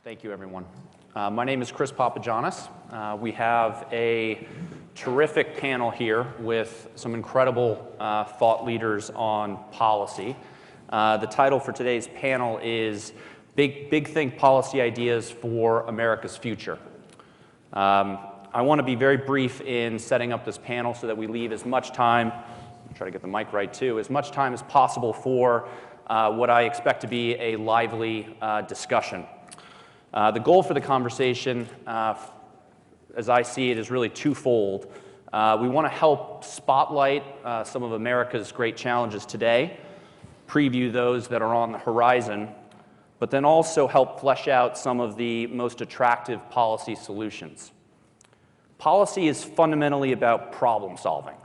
Thank you, everyone. My name is Chris Papagianis. We have a terrific panel here with some incredible thought leaders on policy. The title for today's panel is Big Think Policy Ideas for America's Future. I want to be very brief in setting up this panel so that we leave as much time, try to get the mic right too, as much time as possible for what I expect to be a lively discussion. The goal for the conversation, as I see it, is really twofold. We want to help spotlight some of America's great challenges today, preview those that are on the horizon, but then also help flesh out some of the most attractive policy solutions. Policy is fundamentally about problem solving.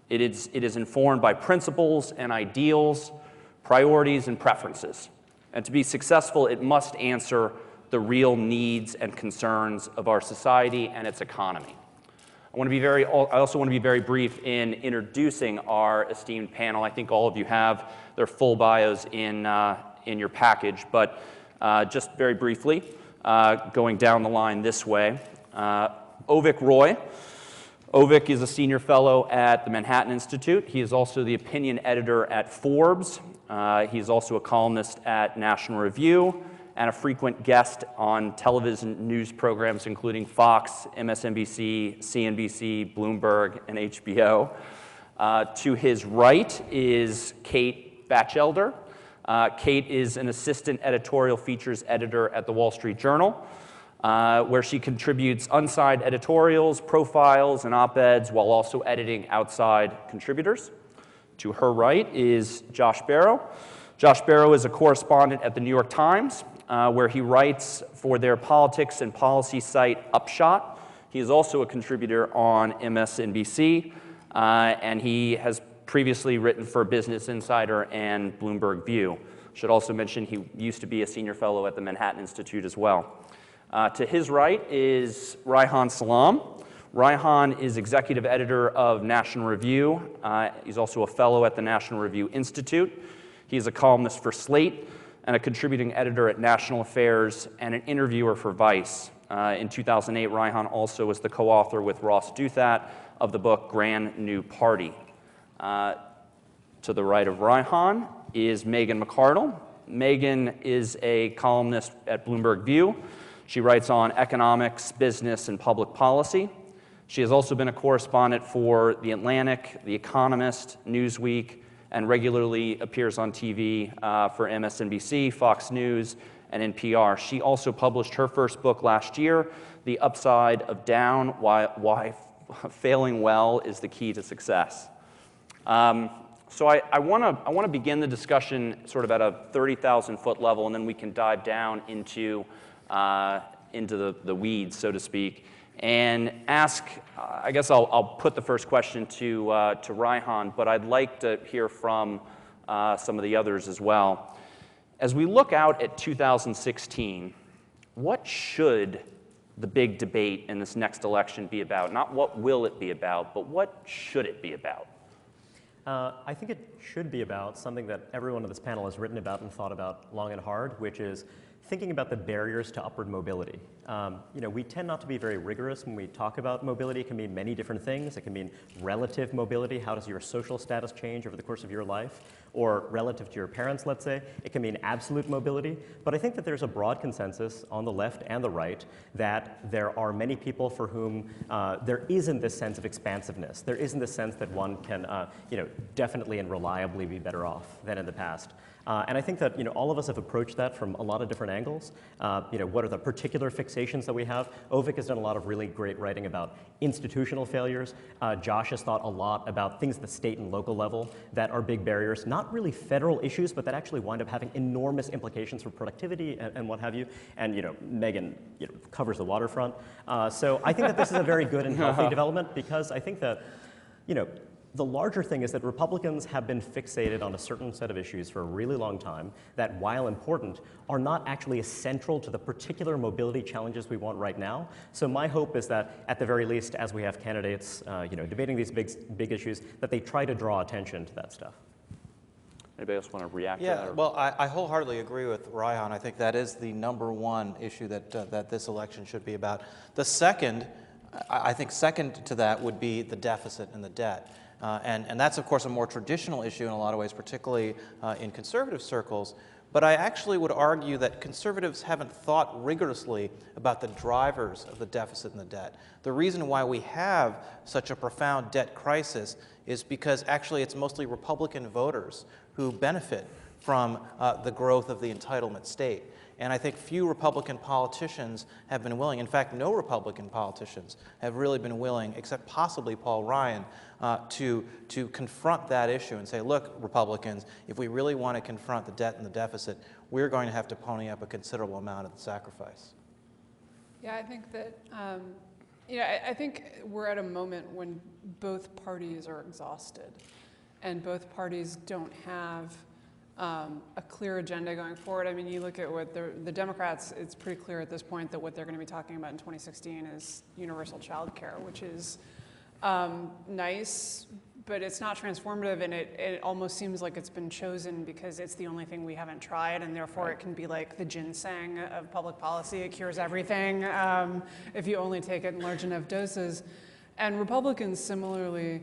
It is informed by principles and ideals, priorities and preferences. And to be successful, it must answer the real needs and concerns of our society and its economy. I also want to be very brief in introducing our esteemed panel. I think all of you have their full bios in your package, but just very briefly, going down the line this way. Avik Roy. Avik is a senior fellow at the Manhattan Institute. He is also the opinion editor at Forbes. He is also a columnist at National Review and a frequent guest on television news programs including Fox, MSNBC, CNBC, Bloomberg, and HBO. To his right is Kate Bachelder. Kate is an assistant editorial features editor at the Wall Street Journal, where she contributes unsigned editorials, profiles, and op-eds while also editing outside contributors. To her right is Josh Barro. Josh Barro is a correspondent at the New York Times, where he writes for their politics and policy site Upshot. He is also a contributor on MSNBC, and he has previously written for Business Insider and Bloomberg View. Should also mention he used to be a senior fellow at the Manhattan Institute as well. To his right is Reihan Salam. Reihan is executive editor of National Review. He's also a fellow at the National Review Institute. He's a columnist for Slate and a contributing editor at National Affairs and an interviewer for Vice. In 2008, Reihan also was the co-author with Ross Douthat of the book Grand New Party. To the right of Reihan is McArdle. Megan is a columnist at Bloomberg View. She writes on economics, business, and public policy. She has also been a correspondent for The Atlantic, The Economist, Newsweek, and regularly appears on TV for MSNBC, Fox News, and NPR. She also published her first book last year, The Upside of Down, Why Failing Well is the Key to Success. So I want to begin the discussion sort of at a 30,000-foot level, and then we can dive down into the weeds, so to speak, and ask, I guess I'll put the first question to Reihan, but I'd like to hear from some of the others as well. As we look out at 2016, what should the big debate in this next election be about? Not what will it be about, but what should it be about? I think it should be about something that everyone on this panel has written about and thought about long and hard, which is thinking about the barriers to upward mobility. We tend not to be very rigorous when we talk about mobility. It can mean many different things. It can mean relative mobility. How does your social status change over the course of your life? Or relative to your parents, let's say. It can mean absolute mobility. But I think that there's a broad consensus on the left and the right that there are many people for whom there isn't this sense of expansiveness. There isn't this sense that one can definitely and reliably be better off than in the past. And I think that all of us have approached that from a lot of different angles. What are the particular fixations that we have? Avik has done a lot of really great writing about institutional failures. Josh has thought a lot about things at the state and local level that are big barriers, not really federal issues, but that actually wind up having enormous implications for productivity and what have you. And Megan covers the waterfront. So I think that this is a very good and healthy development, because I think that the larger thing is that Republicans have been fixated on a certain set of issues for a really long time that, while important, are not actually essential to the particular mobility challenges we want right now. So my hope is that, at the very least, as we have candidates debating these big issues, that they try to draw attention to that stuff. Anybody else want to react to Yeah, that? well, I wholeheartedly agree with Reihan. I think that is the #1 issue that this election should be about. The second, I think second to that would be the deficit and the debt. And that's, of course, a more traditional issue in a lot of ways, particularly in conservative circles. But I actually would argue that conservatives haven't thought rigorously about the drivers of the deficit and the debt. The reason why we have such a profound debt crisis is because actually it's mostly Republican voters who benefit from the growth of the entitlement state. And I think few Republican politicians have been willing, in fact, no Republican politicians have really been willing, except possibly Paul Ryan, to confront that issue and say, look, Republicans, if we really want to confront the debt and the deficit, we're going to have to pony up a considerable amount of the sacrifice. Yeah, I think that, I think we're at a moment when both parties are exhausted and both parties don't have a clear agenda going forward. I mean, you look at what the Democrats, it's pretty clear at this point that what they're going to be talking about in 2016 is universal child care, which is nice, but it's not transformative, and it almost seems like it's been chosen because it's the only thing we haven't tried, and therefore it can be like the ginseng of public policy. It cures everything if you only take it in large enough doses. And Republicans similarly,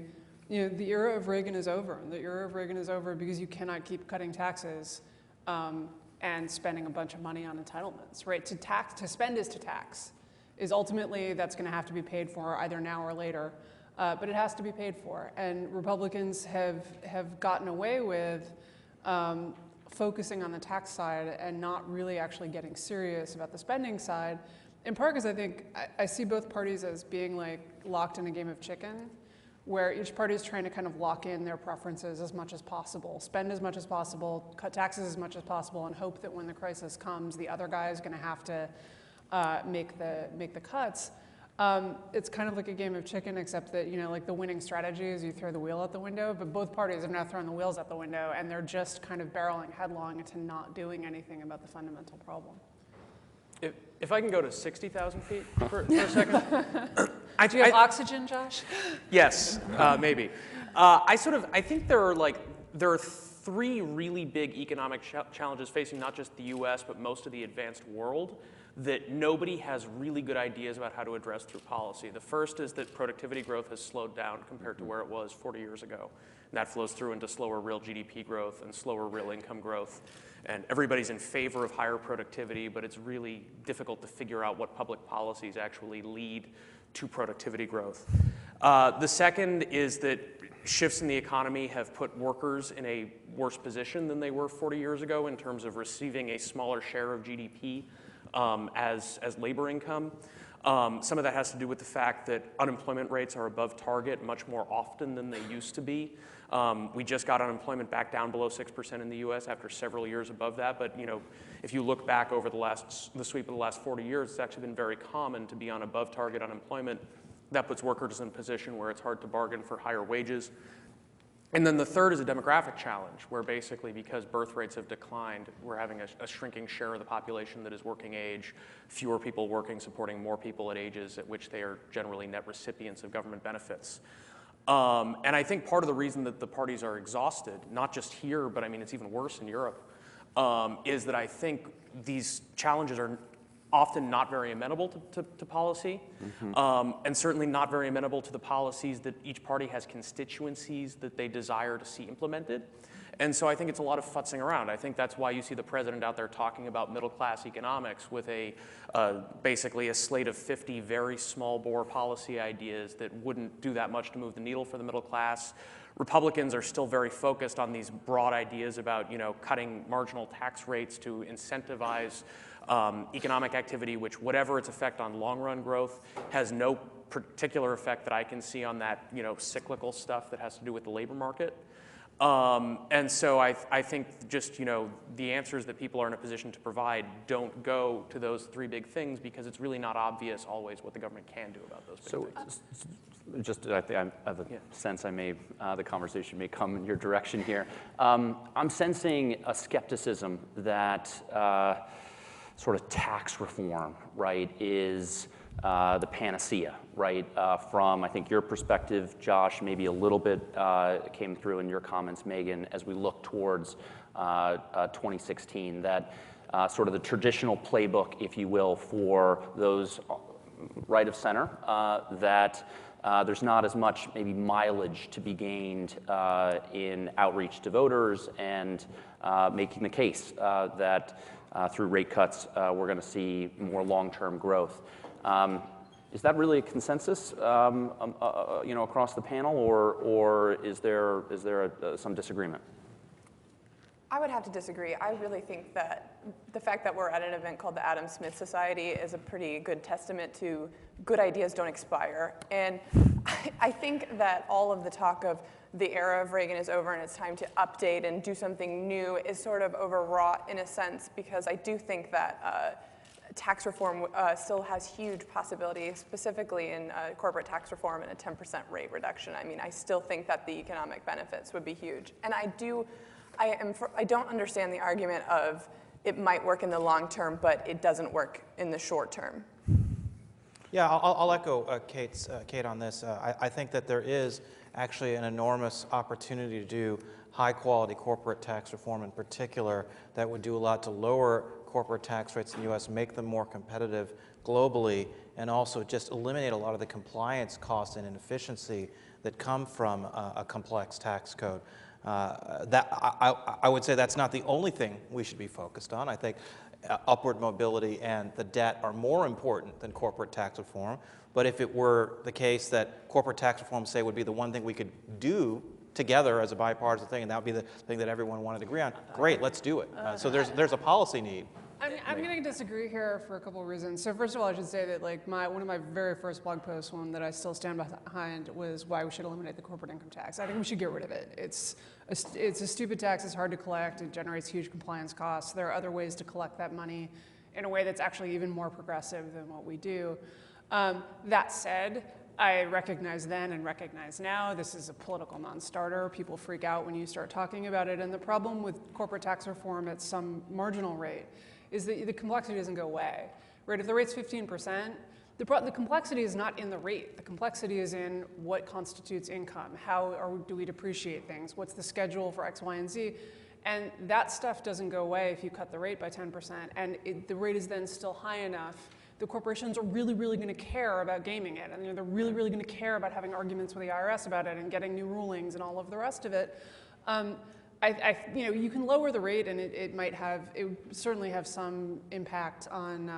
the era of Reagan is over. The era of Reagan is over because you cannot keep cutting taxes and spending a bunch of money on entitlements, right? To spend is to tax, is ultimately that's going to have to be paid for either now or later, but it has to be paid for. And Republicans have gotten away with focusing on the tax side and not really actually getting serious about the spending side, in part because I think I see both parties as being like locked in a game of chicken, where each party is trying to kind of lock in their preferences as much as possible, spend as much as possible, cut taxes as much as possible, and hope that when the crisis comes, the other guy is going to have to make the cuts. It's kind of like a game of chicken, except that like the winning strategy is you throw the wheel out the window. But both parties have now thrown the wheels out the window, and they're just kind of barreling headlong into not doing anything about the fundamental problem. If I can go to 60,000 feet for a second. Do you have oxygen, Josh? Yes, maybe. I think there are three really big economic challenges facing not just the U.S., but most of the advanced world that nobody has really good ideas about how to address through policy. The first is that productivity growth has slowed down compared to where it was 40 years ago. And that flows through into slower real GDP growth and slower real income growth. And everybody's in favor of higher productivity, but it's really difficult to figure out what public policies actually lead to productivity growth. The second is that shifts in the economy have put workers in a worse position than they were 40 years ago in terms of receiving a smaller share of GDP as labor income. Some of that has to do with the fact that unemployment rates are above target much more often than they used to be. We just got unemployment back down below 6% in the U.S. after several years above that. But if you look back over the sweep of the last 40 years, it's actually been very common to be on above target unemployment. That puts workers in a position where it's hard to bargain for higher wages. And then the third is a demographic challenge, where basically because birth rates have declined, we're having a shrinking share of the population that is working age, fewer people working, supporting more people at ages at which they are generally net recipients of government benefits. And I think part of the reason that the parties are exhausted, not just here, but I mean it's even worse in Europe, is that I think these challenges are often not very amenable to policy, and certainly not very amenable to the policies that each party has constituencies that they desire to see implemented. And so I think it's a lot of futzing around. I think that's why you see the president out there talking about middle-class economics with basically a slate of 50 very small bore policy ideas that wouldn't do that much to move the needle for the middle class. Republicans are still very focused on these broad ideas about cutting marginal tax rates to incentivize economic activity, which whatever its effect on long-run growth has no particular effect that I can see on that cyclical stuff that has to do with the labor market. And so I think just the answers that people are in a position to provide don't go to those three big things because it's really not obvious always what the government can do about those big things. I think I have a sense the conversation may come in your direction here. I'm sensing a skepticism that sort of tax reform, right, is the panacea, right? From, I think, your perspective, Josh, maybe a little bit came through in your comments, Megan, as we look towards 2016, that sort of the traditional playbook, if you will, for those right of center, that there's not as much maybe mileage to be gained in outreach to voters and making the case that through rate cuts we're going to see more long-term growth. Is that really a consensus, across the panel, or is there some disagreement? I would have to disagree. I really think that the fact that we're at an event called the Adam Smith Society is a pretty good testament to good ideas don't expire. And I think that all of the talk of the era of Reagan is over and it's time to update and do something new is sort of overwrought in a sense, because I do think that tax reform still has huge possibilities, specifically in corporate tax reform and a 10% rate reduction. I mean, I still think that the economic benefits would be huge. And I don't understand the argument of it might work in the long term, but it doesn't work in the short term. Yeah, I'll echo Kate on this. I think that there is actually an enormous opportunity to do high-quality corporate tax reform in particular that would do a lot to lower corporate tax rates in the U.S., make them more competitive globally, and also just eliminate a lot of the compliance costs and inefficiency that come from a complex tax code. I would say that's not the only thing we should be focused on. I think upward mobility and the debt are more important than corporate tax reform. But if it were the case that corporate tax reform, say, would be the one thing we could do together as a bipartisan thing, and that would be the thing that everyone wanted to agree on, great, let's do it. So there's a policy need. I'm going to disagree here for a couple of reasons. So first of all, I should say that one of my very first blog posts, one that I still stand behind, was why we should eliminate the corporate income tax. I think we should get rid of it. It's a stupid tax. It's hard to collect. It generates huge compliance costs. There are other ways to collect that money in a way that's actually even more progressive than what we do. That said, I recognize then and recognize now this is a political non-starter. People freak out when you start talking about it. And the problem with corporate tax reform at some marginal rate is that the complexity doesn't go away. Right? If the rate's 15%, the complexity is not in the rate. The complexity is in what constitutes income. How do we depreciate things? What's the schedule for X, Y, and Z? And that stuff doesn't go away if you cut the rate by 10%. And the rate is then still high enough. The corporations are really, really going to care about gaming it. And they're really, really going to care about having arguments with the IRS about it and getting new rulings and all of the rest of it. You can lower the rate, and it would certainly have some impact on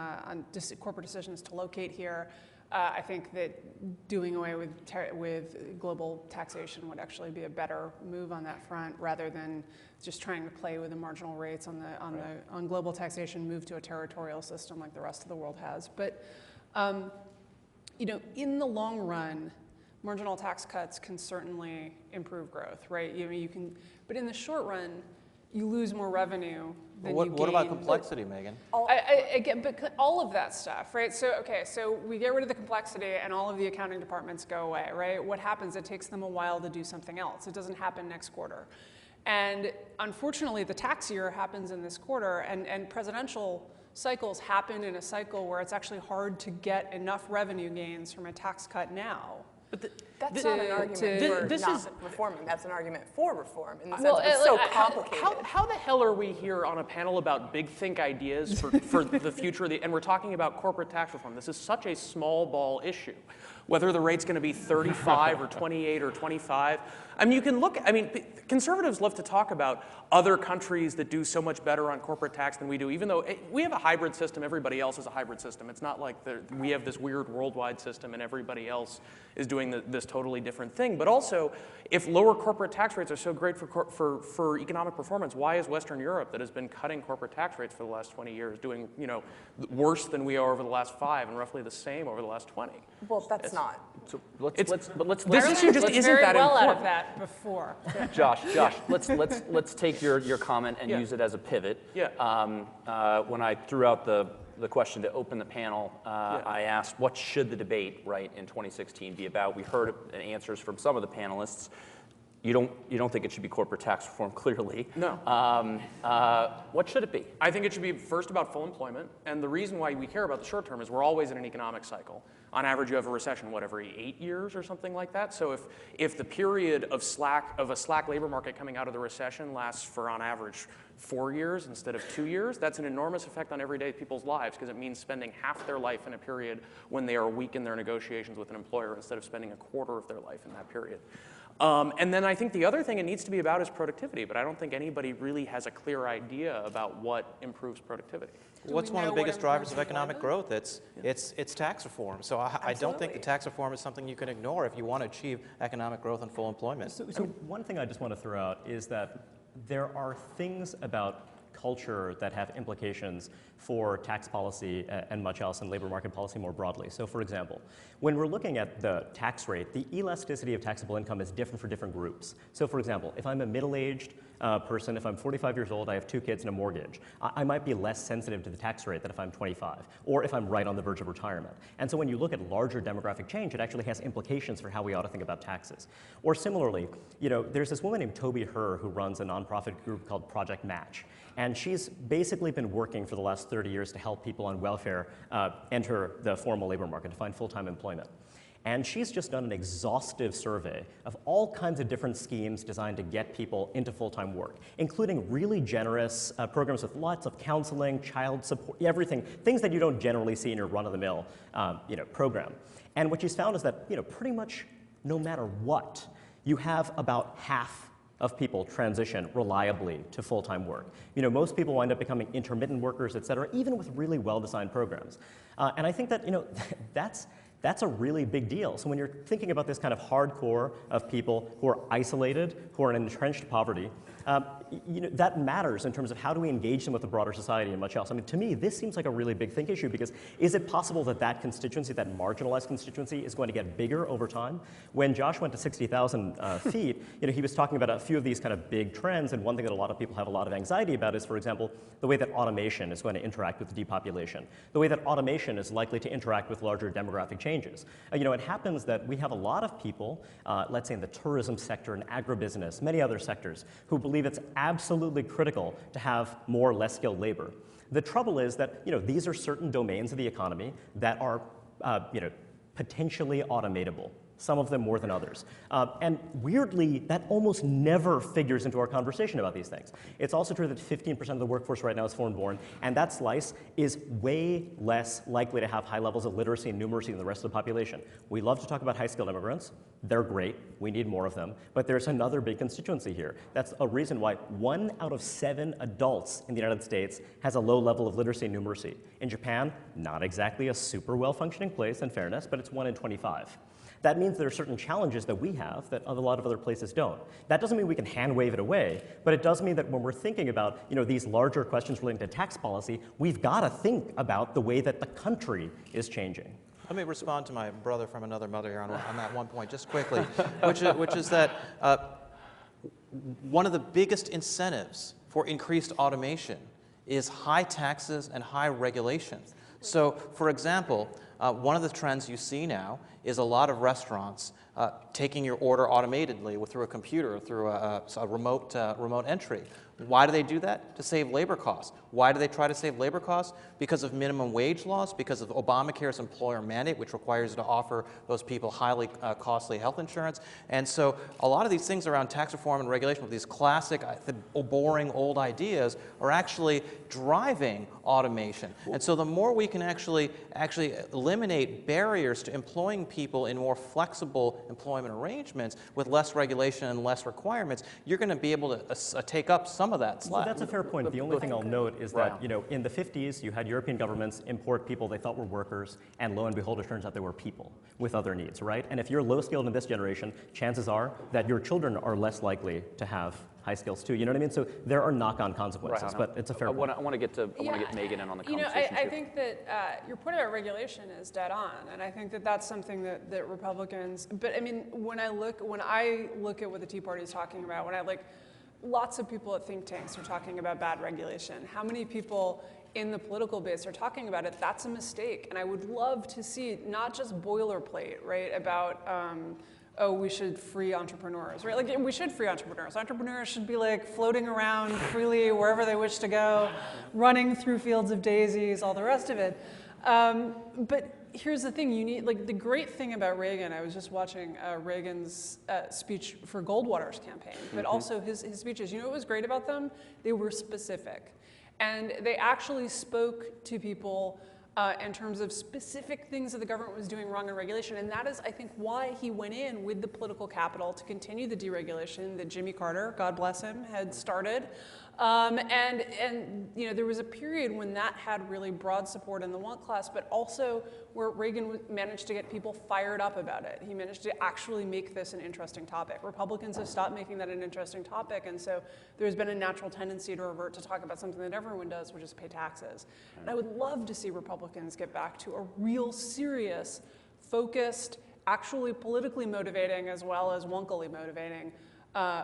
corporate decisions to locate here. I think that doing away with global taxation would actually be a better move on that front, rather than just trying to play with the marginal rates on global taxation, move to a territorial system like the rest of the world has. But in the long run, marginal tax cuts can certainly improve growth, right? But in the short run, you lose more revenue than you gain. What about complexity, Megan? Again, but all of that stuff, right? So we get rid of the complexity and all of the accounting departments go away, right? What happens? It takes them a while to do something else. It doesn't happen next quarter. And unfortunately, the tax year happens in this quarter, and presidential cycles happen in a cycle where it's actually hard to get enough revenue gains from a tax cut now. But that's not an argument for not reforming. That's an argument for reform in the sense that it's so complicated. How the hell are we here on a panel about big think ideas for the future? And we're talking about corporate tax reform. This is such a small ball issue. Whether the rate's going to be 35 or 28 or 25. Conservatives love to talk about other countries that do so much better on corporate tax than we do, even though we have a hybrid system, everybody else has a hybrid system. It's not like we have this weird worldwide system and everybody else is doing this totally different thing. But also, if lower corporate tax rates are so great for economic performance, why is Western Europe, that has been cutting corporate tax rates for the last 20 years, doing worse than we are over the last 5 and roughly the same over the last 20? Well, that's not. So this issue just isn't very that well important. out of that before. Josh, let's take your comment and use it as a pivot. Yeah. When I threw out the question to open the panel, I asked, what should the debate, right, in 2016 be about? We heard answers from some of the panelists. You don't think it should be corporate tax reform, clearly. No. What should it be? I think it should be first about full employment. And the reason why we care about the short term is we're always in an economic cycle. On average, you have a recession, every 8 years or something like that? So if the period of a slack labor market coming out of the recession lasts for, on average, 4 years instead of 2 years, that's an enormous effect on everyday people's lives because it means spending half their life in a period when they are weak in their negotiations with an employer instead of spending a quarter of their life in that period. And then I think the other thing it needs to be about is productivity, but I don't think anybody really has a clear idea about what improves productivity. What's one of the biggest drivers of economic growth? It's tax reform. So I don't think the tax reform is something you can ignore if you want to achieve economic growth and full employment. So one thing I just want to throw out is that there are things about culture that have implications for tax policy and much else, and labor market policy more broadly. So for example, when we're looking at the tax rate, the elasticity of taxable income is different for different groups. So for example, if I'm a middle-aged person, if I'm 45 years old, I have 2 kids and a mortgage, I might be less sensitive to the tax rate than if I'm 25, or if I'm right on the verge of retirement. And so when you look at larger demographic change, it actually has implications for how we ought to think about taxes. Or similarly, there's this woman named Toby Herr who runs a nonprofit group called Project Match. And she's basically been working for the last 30 years to help people on welfare enter the formal labor market, to find full-time employment. And she's just done an exhaustive survey of all kinds of different schemes designed to get people into full-time work, including really generous programs with lots of counseling, child support, everything, things that you don't generally see in your run-of-the-mill program. And what she's found is that pretty much no matter what, you have about half of people transition reliably to full-time work. Most people wind up becoming intermittent workers, et cetera, even with really well-designed programs. And I think that, that's a really big deal. So when you're thinking about this kind of hardcore of people who are isolated, who are in entrenched poverty, that matters in terms of how do we engage them with the broader society and much else. I mean, to me, this seems like a really big think issue because is it possible that that constituency, that marginalized constituency, is going to get bigger over time? When Josh went to 60,000 feet, he was talking about a few of these kind of big trends, and one thing that a lot of people have a lot of anxiety about is, for example, the way that automation is going to interact with the depopulation, the way that automation is likely to interact with larger demographic changes. It happens that we have a lot of people, let's say in the tourism sector and agribusiness, many other sectors, who believe it's absolutely critical to have more less skilled labor. The trouble is that these are certain domains of the economy that are potentially automatable, some of them more than others. And weirdly, that almost never figures into our conversation about these things. It's also true that 15% of the workforce right now is foreign-born, and that slice is way less likely to have high levels of literacy and numeracy than the rest of the population. We love to talk about high-skilled immigrants. They're great. We need more of them. But there's another big constituency here. That's a reason why 1 out of 7 adults in the United States has a low level of literacy and numeracy. In Japan, not exactly a super well-functioning place, in fairness, but it's 1 in 25. That means there are certain challenges that we have that a lot of other places don't. That doesn't mean we can hand-wave it away, but it does mean that when we're thinking about these larger questions relating to tax policy, we've got to think about the way that the country is changing. Let me respond to my brother from another mother here on that one point, just quickly, which is that one of the biggest incentives for increased automation is high taxes and high regulations. So, for example, one of the trends you see now is a lot of restaurants taking your order automatedly through a computer, through a remote entry. Why do they do that? To save labor costs. Why do they try to save labor costs? Because of minimum wage laws, because of Obamacare's employer mandate, which requires you to offer those people highly costly health insurance. And so a lot of these things around tax reform and regulation, with these classic, boring old ideas, are actually driving automation. And so the more we can actually eliminate barriers to employing people in more flexible employment arrangements with less regulation and less requirements, you're going to be able to take up some of that slack. So that's a fair point. The only thing I'll note is that, in the 50s, you had European governments import people they thought were workers, and lo and behold, it turns out they were people with other needs, right? And if you're low-skilled in this generation, chances are that your children are less likely to have high skills too. You know what I mean? So there are knock-on consequences, but it's a fair point. I want to get Megan in on the conversation. I think that your point about regulation is dead on, and I think that that's something that Republicans. But I mean, when I look at what the Tea Party is talking about, lots of people at think tanks are talking about bad regulation. How many people in the political base are talking about it? That's a mistake. And I would love to see not just boilerplate, right, about oh, we should free entrepreneurs, right? Like, we should free entrepreneurs. Entrepreneurs should be like floating around freely wherever they wish to go, running through fields of daisies, all the rest of it. But here's the thing, you need, like, the great thing about Reagan, I was just watching Reagan's speech for Goldwater's campaign, but also his speeches, you know what was great about them? They were specific. And they actually spoke to people in terms of specific things that the government was doing wrong in regulation. And that is, I think, why he went in with the political capital to continue the deregulation that Jimmy Carter, God bless him, had started. And you know, there was a period when that had really broad support in the want class, but also where Reagan managed to get people fired up about it. He managed to actually make this an interesting topic. Republicans have stopped making that an interesting topic, and so there's been a natural tendency to revert to talk about something that everyone does, which is pay taxes. And I would love to see Republicans get back to a real serious, focused, actually politically motivating as well as wonkily motivating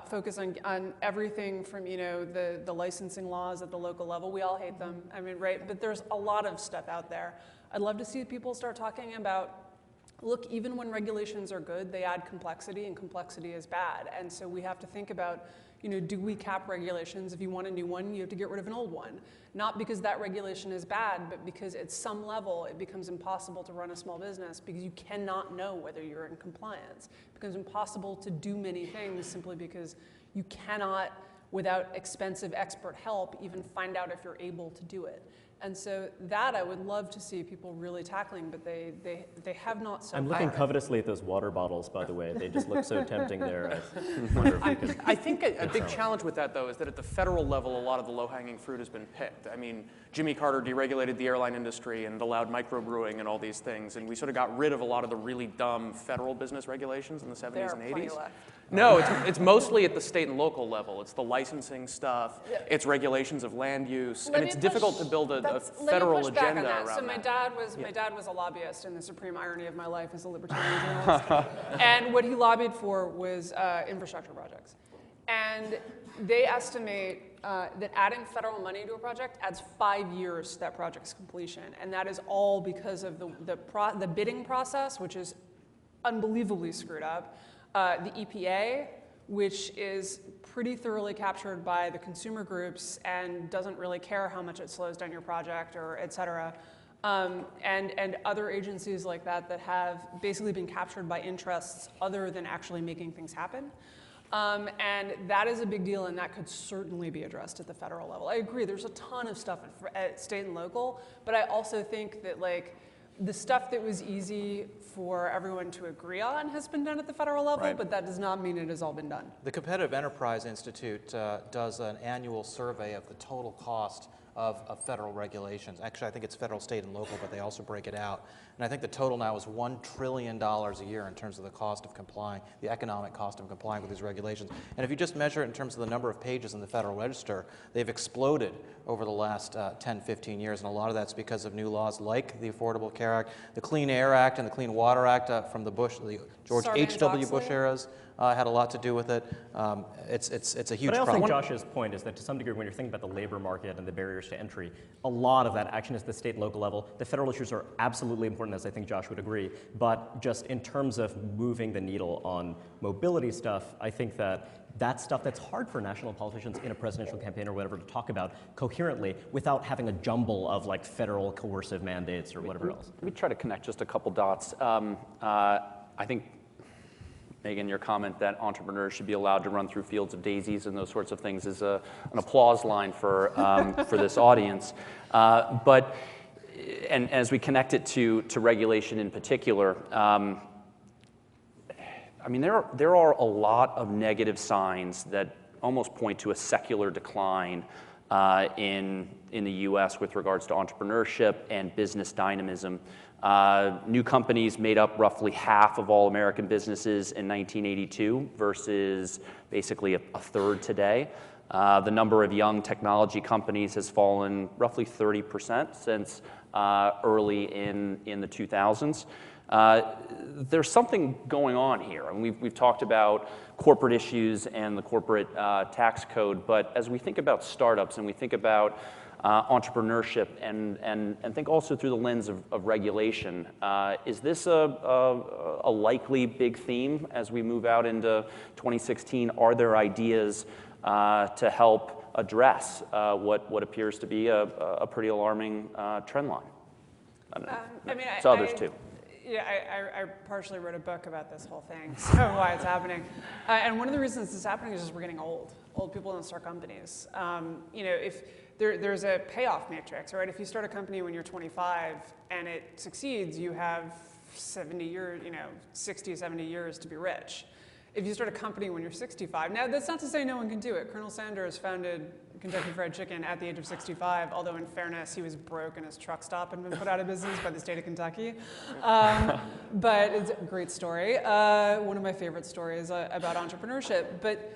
focus on everything from, you know, the licensing laws at the local level. We all hate them, I mean, right? But there's a lot of stuff out there. I'd love to see people start talking about, look, even when regulations are good, they add complexity, and complexity is bad. And so we have to think about, you know, do we cap regulations? If you want a new one, you have to get rid of an old one. Not because that regulation is bad, but because at some level it becomes impossible to run a small business because you cannot know whether you're in compliance. It becomes impossible to do many things simply because you cannot, without expensive expert help, even find out if you're able to do it. And so that I would love to see people really tackling, but they have not so far. I'm looking covetously at those water bottles, by the way. They just look so tempting there. I wonder if we could. I think a big challenge with that, though, is that at the federal level, a lot of the low-hanging fruit has been picked. I mean, Jimmy Carter deregulated the airline industry and allowed microbrewing and all these things, and we sort of got rid of a lot of the really dumb federal business regulations in the 70s and 80s. No, it's mostly at the state and local level. It's the licensing stuff. Yeah. It's regulations of land use, and it's difficult to build a federal agenda around that. So my dad was a lobbyist, and the supreme irony of my life as a libertarian journalist. And what he lobbied for was infrastructure projects. And they estimate that adding federal money to a project adds 5 years to that project's completion, and that is all because of the bidding process, which is unbelievably screwed up. The EPA, which is pretty thoroughly captured by the consumer groups and doesn't really care how much it slows down your project or et cetera, and other agencies like that that have basically been captured by interests other than actually making things happen. And that is a big deal, and that could certainly be addressed at the federal level. I agree, there's a ton of stuff at state and local, but I also think that, like, the stuff that was easy for everyone to agree on has been done at the federal level, but that does not mean it has all been done. The Competitive Enterprise Institute does an annual survey of the total cost of federal regulations. Actually, I think it's federal, state, and local, but they also break it out. And I think the total now is $1 trillion a year in terms of the cost of complying, the economic cost of complying with these regulations. And if you just measure it in terms of the number of pages in the Federal Register, they've exploded over the last 10, 15 years, and a lot of that's because of new laws like the Affordable Care Act, the Clean Air Act, and the Clean Water Act from the George H.W. Bush eras. Had a lot to do with it. It's a huge problem. But I also think Josh's point is that to some degree, when you're thinking about the labor market and the barriers to entry, a lot of that action is at the state and local level. The federal issues are absolutely important, as I think Josh would agree. But just in terms of moving the needle on mobility stuff, I think that that's stuff that's hard for national politicians in a presidential campaign or whatever to talk about coherently without having a jumble of like federal coercive mandates or whatever else. Let me try to connect just a couple dots. I think, Megan, your comment that entrepreneurs should be allowed to run through fields of daisies and those sorts of things is an applause line for this audience. But as we connect it to regulation in particular, I mean, there are a lot of negative signs that almost point to a secular decline in the U.S. with regards to entrepreneurship and business dynamism. New companies made up roughly half of all American businesses in 1982 versus basically a third today. The number of young technology companies has fallen roughly 30% since early in the 2000s. There's something going on here. And we've talked about corporate issues and the corporate tax code, but as we think about startups and we think about entrepreneurship and think also through the lens of regulation, is this a likely big theme as we move out into 2016? Are there ideas to help address what appears to be a pretty alarming trend line? So others too. Yeah, I partially wrote a book about this whole thing, so why it's happening. And one of the reasons it's happening is just we're getting old. Old people don't start companies. If there's a payoff matrix, right? If you start a company when you're 25 and it succeeds, you have 70 years, 60, 70 years to be rich. If you start a company when you're 65, now that's not to say no one can do it. Colonel Sanders founded Kentucky Fried Chicken at the age of 65, although in fairness, he was broke and his truck stop had been put out of business by the state of Kentucky. But it's a great story. One of my favorite stories about entrepreneurship. But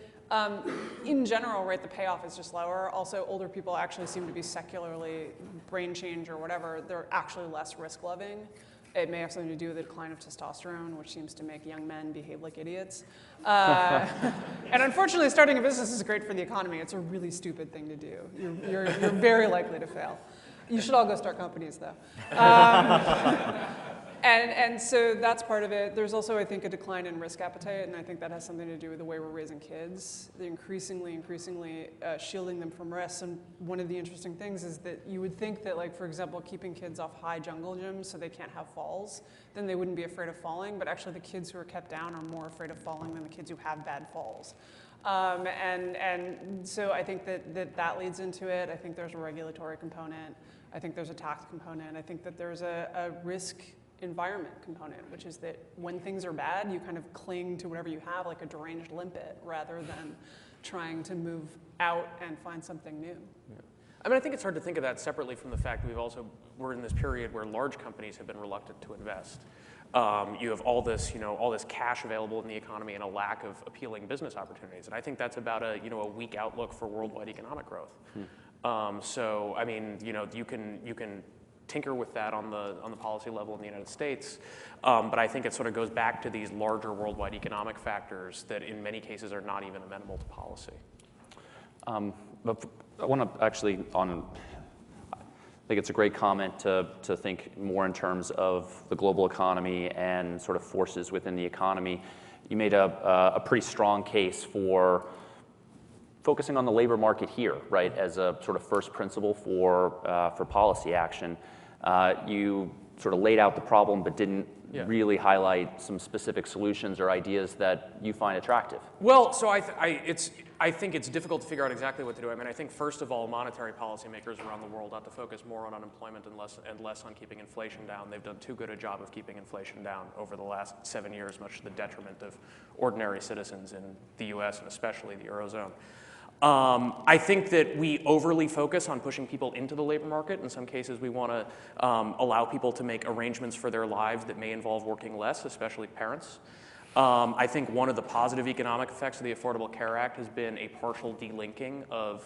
in general, right, the payoff is just lower. Also, older people actually seem to be secularly, brain change or whatever, they're actually less risk-loving. It may have something to do with the decline of testosterone, which seems to make young men behave like idiots. And unfortunately, starting a business is great for the economy. It's a really stupid thing to do. You're very likely to fail. You should all go start companies, though. And so that's part of it. There's also, I think, a decline in risk appetite, and I think that has something to do with the way we're raising kids. They're increasingly shielding them from risks. And one of the interesting things is that you would think that, like, for example, keeping kids off high jungle gyms so they can't have falls, then they wouldn't be afraid of falling. But actually, the kids who are kept down are more afraid of falling than the kids who have bad falls. And so I think that leads into it. I think there's a regulatory component. I think there's a tax component. I think that there's a risk environment component, which is that when things are bad, you kind of cling to whatever you have, like a deranged limpet, rather than trying to move out and find something new. Yeah. I mean, I think it's hard to think of that separately from the fact that we're in this period where large companies have been reluctant to invest. You have all this cash available in the economy and a lack of appealing business opportunities, and I think that's about a weak outlook for worldwide economic growth. So, I mean, you can tinker with that on the policy level in the United States, but I think it sort of goes back to these larger worldwide economic factors that in many cases are not even amenable to policy. But I want to actually I think it's a great comment to think more in terms of the global economy and sort of forces within the economy. You made a pretty strong case for focusing on the labor market here, right, as a sort of first principle for policy action. You sort of laid out the problem, but didn't really highlight some specific solutions or ideas that you find attractive. Well, so I think it's difficult to figure out exactly what to do. I mean, I think first of all, monetary policymakers around the world ought to focus more on unemployment and less on keeping inflation down. They've done too good a job of keeping inflation down over the last 7 years, much to the detriment of ordinary citizens in the U.S. and especially the Eurozone. I think that we overly focus on pushing people into the labor market. In some cases, we want to allow people to make arrangements for their lives that may involve working less, especially parents. I think one of the positive economic effects of the Affordable Care Act has been a partial delinking of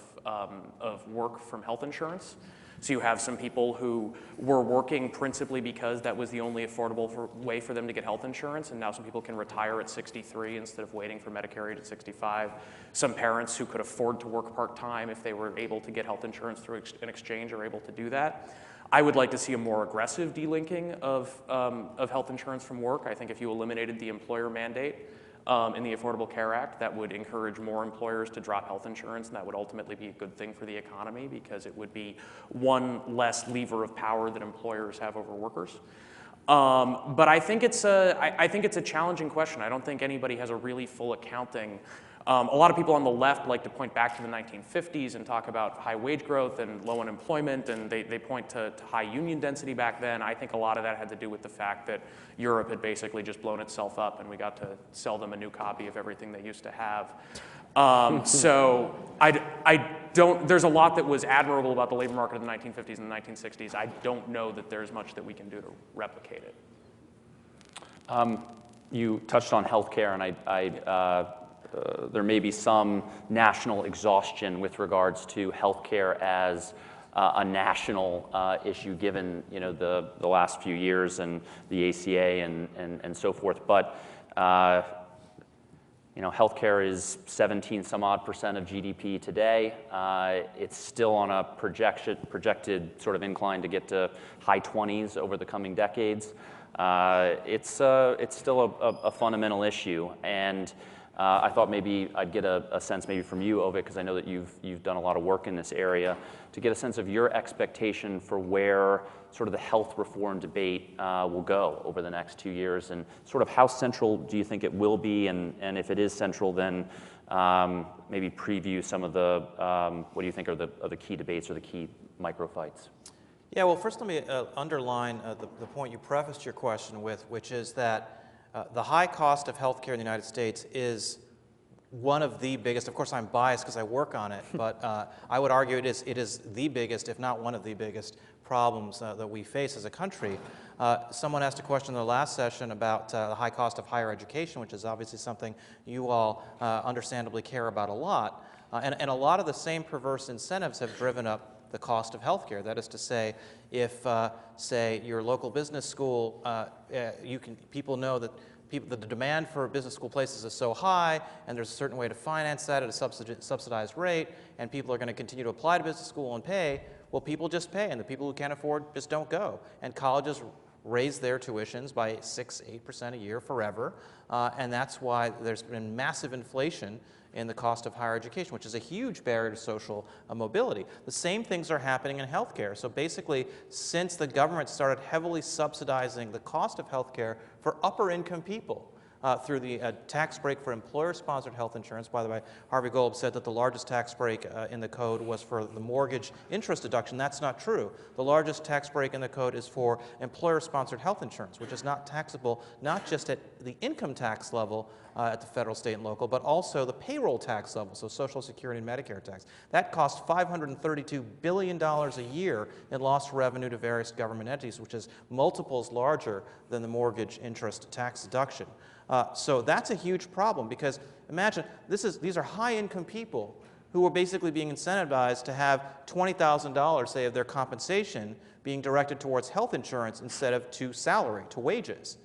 work from health insurance. So you have some people who were working principally because that was the only affordable way for them to get health insurance, and now some people can retire at 63 instead of waiting for Medicare at 65. Some parents who could afford to work part-time if they were able to get health insurance through an exchange are able to do that. I would like to see a more aggressive delinking of health insurance from work. I think if you eliminated the employer mandate in the Affordable Care Act, that would encourage more employers to drop health insurance, and that would ultimately be a good thing for the economy because it would be one less lever of power that employers have over workers. But I think it's a challenging question. I don't think anybody has a really full accounting. A lot of people on the left like to point back to the 1950s and talk about high wage growth and low unemployment, and they point to high union density back then. I think a lot of that had to do with the fact that Europe had basically just blown itself up, and we got to sell them a new copy of everything they used to have. So there's a lot that was admirable about the labor market in the 1950s and the 1960s. I don't know that there's much that we can do to replicate it. You touched on healthcare, and there may be some national exhaustion with regards to healthcare as a national issue given the last few years and the ACA and so forth. But healthcare is 17 some odd % of GDP today. It's still on a projected sort of incline to get to high 20s over the coming decades. It's still a fundamental issue, and I thought maybe I'd get a sense maybe from you, Avik, because I know that you've done a lot of work in this area, to get a sense of your expectation for where sort of the health reform debate will go over the next 2 years, and sort of how central do you think it will be, and if it is central, then maybe preview some of the, what do you think are the key debates or the key micro-fights? Yeah, well, first let me underline the point you prefaced your question with, which is that the high cost of healthcare in the United States is one of the biggest. Of course, I'm biased because I work on it, but I would argue it is the biggest, if not one of the biggest, problems that we face as a country. Someone asked a question in the last session about the high cost of higher education, which is obviously something you all understandably care about a lot. And a lot of the same perverse incentives have driven up the cost of healthcare. That is to say, if, say, your local business school, people know that the demand for business school places is so high, and there's a certain way to finance that at a subsidized rate, and people are going to continue to apply to business school and pay, well, people just pay, and the people who can't afford just don't go. And colleges raise their tuitions by 6-8% a year forever, and that's why there's been massive inflation in the cost of higher education, which is a huge barrier to social mobility. The same things are happening in healthcare. So basically, since the government started heavily subsidizing the cost of healthcare for upper income people, through the tax break for employer-sponsored health insurance. By the way, Harvey Gold said that the largest tax break in the code was for the mortgage interest deduction. That's not true. The largest tax break in the code is for employer-sponsored health insurance, which is not taxable not just at the income tax level at the federal, state, and local, but also the payroll tax level, so Social Security and Medicare tax. That costs $532 billion a year in lost revenue to various government entities, which is multiples larger than the mortgage interest tax deduction. So that's a huge problem, because imagine these are high-income people who are basically being incentivized to have $20,000, say, of their compensation being directed towards health insurance instead of to salary, to wages.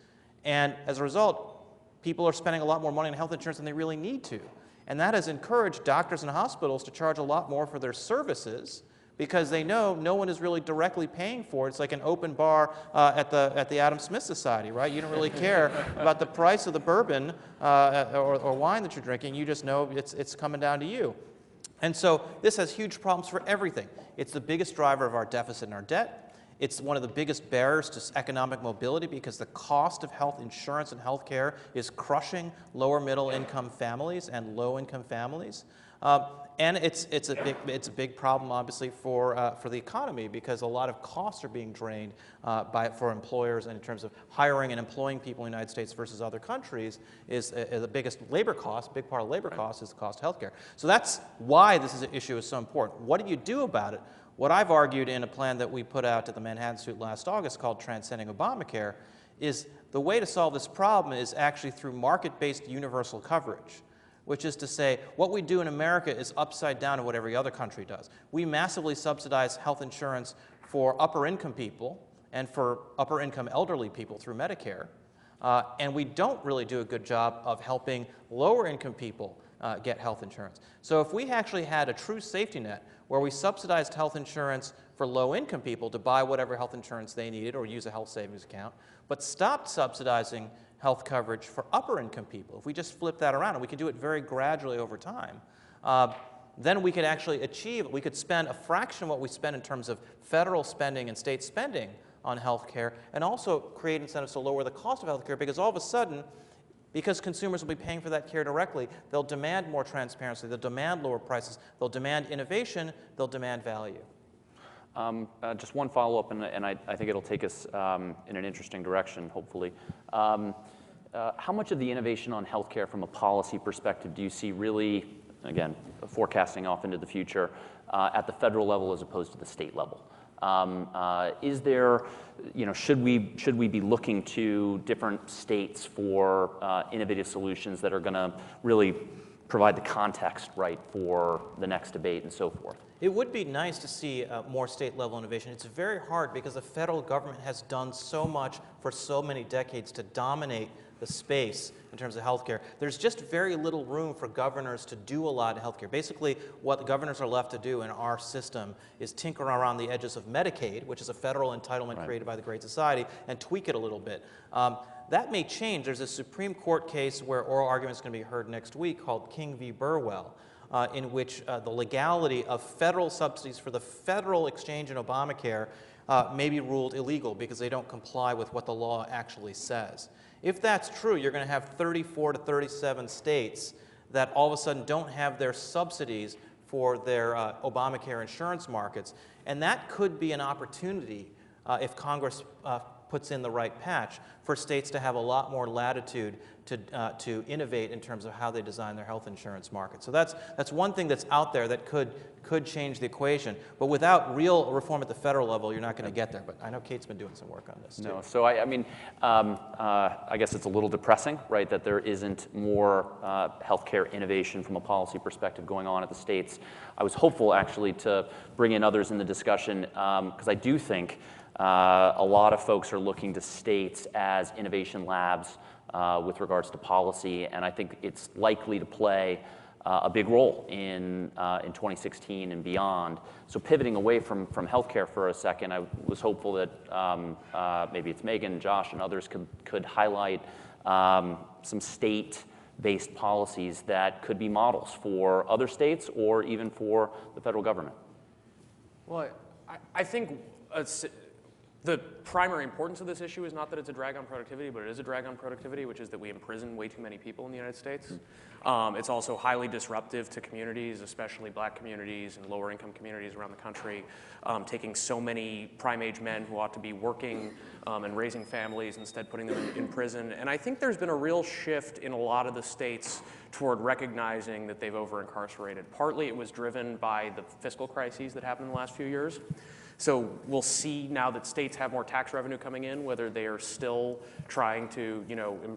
And as a result, people are spending a lot more money on health insurance than they really need to. And that has encouraged doctors and hospitals to charge a lot more for their services, because they know no one is really directly paying for it. It's like an open bar at the Adam Smith Society, right? You don't really care about the price of the bourbon or wine that you're drinking. You just know it's coming down to you. And so this has huge problems for everything. It's the biggest driver of our deficit and our debt. It's one of the biggest barriers to economic mobility, because the cost of health insurance and health care is crushing lower middle income families and low income families. And it's a big problem, obviously, for the economy, because a lot of costs are being drained for employers, and in terms of hiring and employing people in the United States versus other countries is the biggest labor cost. Big part of labor cost is the cost of healthcare. So that's why this issue is so important. What do you do about it? What I've argued in a plan that we put out at the Manhattan Institute last August called Transcending Obamacare is the way to solve this problem is actually through market-based universal coverage, which is to say, what we do in America is upside down to what every other country does. We massively subsidize health insurance for upper-income people and for upper-income elderly people through Medicare, and we don't really do a good job of helping lower-income people get health insurance. So if we actually had a true safety net where we subsidized health insurance for low-income people to buy whatever health insurance they needed or use a health savings account, but stopped subsidizing health coverage for upper-income people, if we just flip that around, and we can do it very gradually over time, then we could actually we could spend a fraction of what we spend in terms of federal spending and state spending on health care, and also create incentives to lower the cost of health care, because all of a sudden, because consumers will be paying for that care directly, they'll demand more transparency, they'll demand lower prices, they'll demand innovation, they'll demand value. Just one follow-up, and I think it'll take us in an interesting direction, hopefully. How much of the innovation on healthcare from a policy perspective do you see really, again, forecasting off into the future, at the federal level as opposed to the state level? Is there, should we be looking to different states for innovative solutions that are going to really provide the context, right, for the next debate and so forth. It would be nice to see more state-level innovation. It's very hard because the federal government has done so much for so many decades to dominate the space in terms of healthcare. There's just very little room for governors to do a lot in healthcare. Basically, what the governors are left to do in our system is tinker around the edges of Medicaid, which is a federal entitlement created by the Great Society, and tweak it a little bit. That may change. There's a Supreme Court case where oral argument is going to be heard next week called King v. Burwell, in which the legality of federal subsidies for the federal exchange in Obamacare may be ruled illegal because they don't comply with what the law actually says. If that's true, you're going to have 34 to 37 states that all of a sudden don't have their subsidies for their Obamacare insurance markets, and that could be an opportunity if Congress puts in the right patch for states to have a lot more latitude to innovate in terms of how they design their health insurance market. So that's one thing that's out there that could change the equation. But without real reform at the federal level, you're not going to get there. But I know Kate's been doing some work on this too. No, so I mean, I guess it's a little depressing, right, that there isn't more healthcare innovation from a policy perspective going on at the states. I was hopeful actually to bring in others in the discussion because I do think a lot of folks are looking to states as innovation labs with regards to policy, and I think it's likely to play a big role in 2016 and beyond. So pivoting away from healthcare for a second, I was hopeful that maybe it's Megan, Josh, and others could highlight some state-based policies that could be models for other states or even for the federal government. Well, I think the primary importance of this issue is not that it's a drag on productivity, but it is a drag on productivity, which is that we imprison way too many people in the United States. It's also highly disruptive to communities, especially black communities and lower income communities around the country, taking so many prime-age men who ought to be working and raising families, instead putting them in prison. And I think there's been a real shift in a lot of the states toward recognizing that they've over-incarcerated. Partly it was driven by the fiscal crises that happened in the last few years. So we'll see now that states have more tax revenue coming in, whether they are still trying to,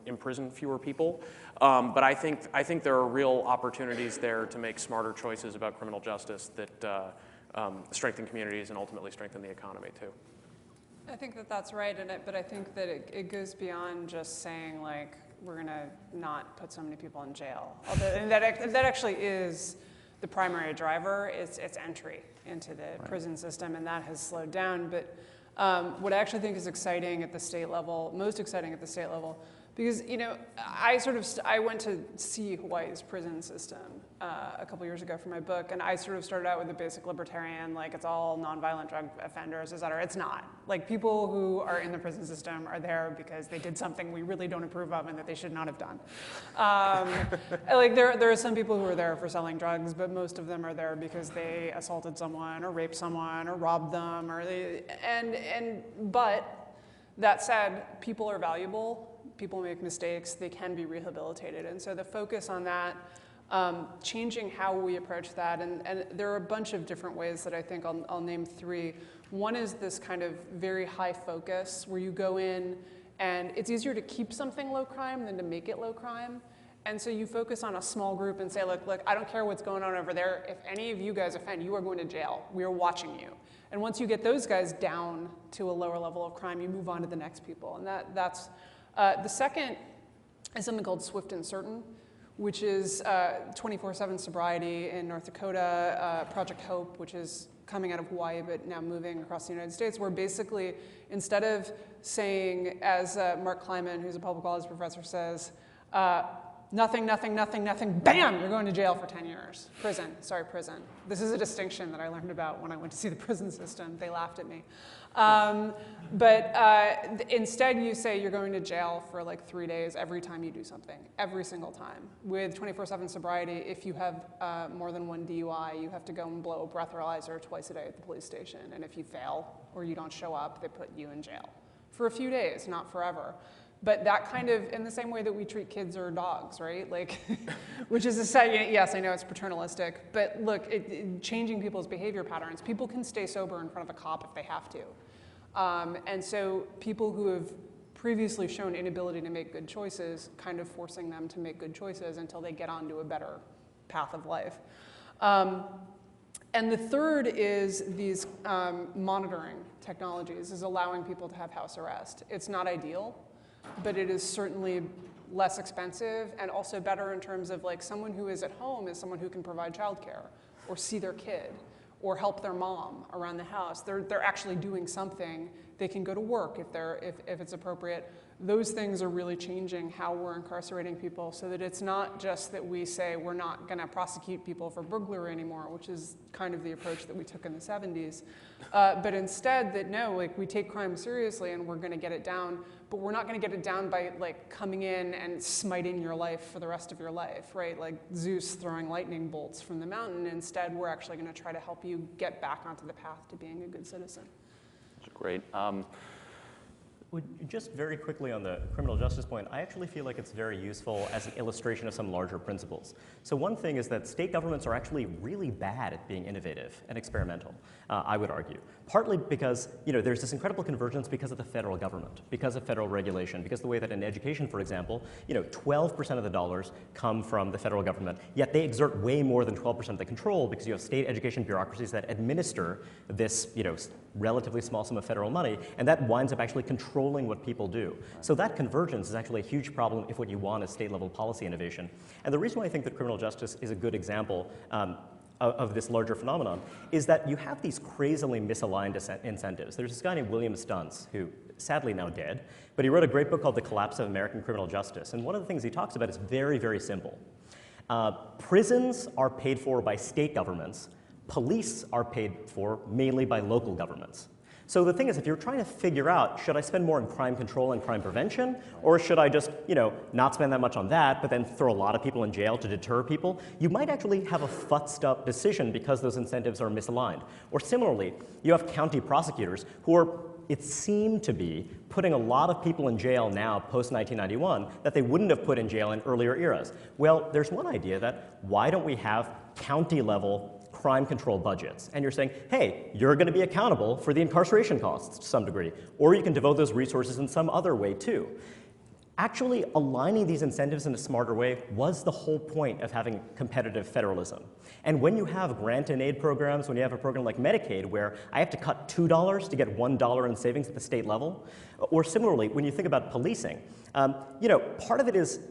imprison fewer people. But I think there are real opportunities there to make smarter choices about criminal justice that strengthen communities and ultimately strengthen the economy too. I think that that's right, but I think that it goes beyond just saying like we're going to not put so many people in jail. And that actually is the primary driver. It's entry into the prison system, and that has slowed down. But what I actually think is exciting at the state level, most exciting at the state level, because I went to see Hawaii's prison system a couple years ago for my book, and I sort of started out with a basic libertarian, like it's all nonviolent drug offenders, et cetera. It's not. Like people who are in the prison system are there because they did something we really don't approve of and that they should not have done. Like there are some people who are there for selling drugs, but most of them are there because they assaulted someone or raped someone or robbed them, but that said, people are valuable. People make mistakes, they can be rehabilitated. And so the focus on that, changing how we approach that, and there are a bunch of different ways that I think I'll name three. One is this kind of very high focus where you go in and it's easier to keep something low crime than to make it low crime. And so you focus on a small group and say, look, I don't care what's going on over there. If any of you guys offend, you are going to jail. We are watching you. And once you get those guys down to a lower level of crime, you move on to the next people. And that's the second is something called Swift and Certain, which is 24/7 sobriety in North Dakota, Project Hope, which is coming out of Hawaii but now moving across the United States, where basically instead of saying, as Mark Kleiman, who's a public policy professor, says, nothing, bam, you're going to jail for 10 years. Prison. This is a distinction that I learned about when I went to see the prison system. They laughed at me. But instead you say you're going to jail for like 3 days every time you do something, every single time. With 24/7 sobriety, if you have more than one DUI, you have to go and blow a breathalyzer twice a day at the police station. And if you fail or you don't show up, they put you in jail for a few days, not forever. But that kind of, in the same way that we treat kids or dogs, right? Like, which is yes, I know it's paternalistic, but look, changing people's behavior patterns. People can stay sober in front of a cop if they have to. And so people who have previously shown inability to make good choices, kind of forcing them to make good choices until they get onto a better path of life. And the third is these monitoring technologies, is allowing people to have house arrest. It's not ideal, but it is certainly less expensive and also better in terms of like someone who is at home is someone who can provide childcare or see their kid or help their mom around the house. They're actually doing something. They can go to work if it's appropriate. Those things are really changing how we're incarcerating people so that it's not just that we say we're not going to prosecute people for burglary anymore, which is kind of the approach that we took in the 70s, but instead that no, like we take crime seriously and we're going to get it down, but we're not going to get it down by like coming in and smiting your life for the rest of your life, right? Like Zeus throwing lightning bolts from the mountain. Instead, we're actually going to try to help you get back onto the path to being a good citizen. That's great. Just very quickly on the criminal justice point, I actually feel like it's very useful as an illustration of some larger principles. So one thing is that state governments are actually really bad at being innovative and experimental, I would argue. Partly because there's this incredible convergence because of the federal government, because of federal regulation, because the way that in education, for example, 12% of the dollars come from the federal government, yet they exert way more than 12% of the control because you have state education bureaucracies that administer this relatively small sum of federal money, and that winds up actually controlling what people do. So that convergence is actually a huge problem if what you want is state-level policy innovation. And the reason why I think that criminal justice is a good example of this larger phenomenon is that you have these crazily misaligned incentives. There's this guy named William Stuntz, who sadly now dead, but he wrote a great book called The Collapse of American Criminal Justice. And one of the things he talks about is very, very simple. Prisons are paid for by state governments. Police are paid for mainly by local governments. So the thing is, if you're trying to figure out, should I spend more on crime control and crime prevention, or should I just, not spend that much on that, but then throw a lot of people in jail to deter people, you might actually have a futzed up decision because those incentives are misaligned. Or similarly, you have county prosecutors who are, it seemed to be, putting a lot of people in jail now post-1991 that they wouldn't have put in jail in earlier eras. Well, there's one idea that why don't we have county-level crime control budgets, and you're saying, hey, you're going to be accountable for the incarceration costs to some degree, or you can devote those resources in some other way too. Actually, aligning these incentives in a smarter way was the whole point of having competitive federalism. And when you have grant and aid programs, when you have a program like Medicaid where I have to cut $2 to get $1 in savings at the state level, or similarly, when you think about policing, part of it is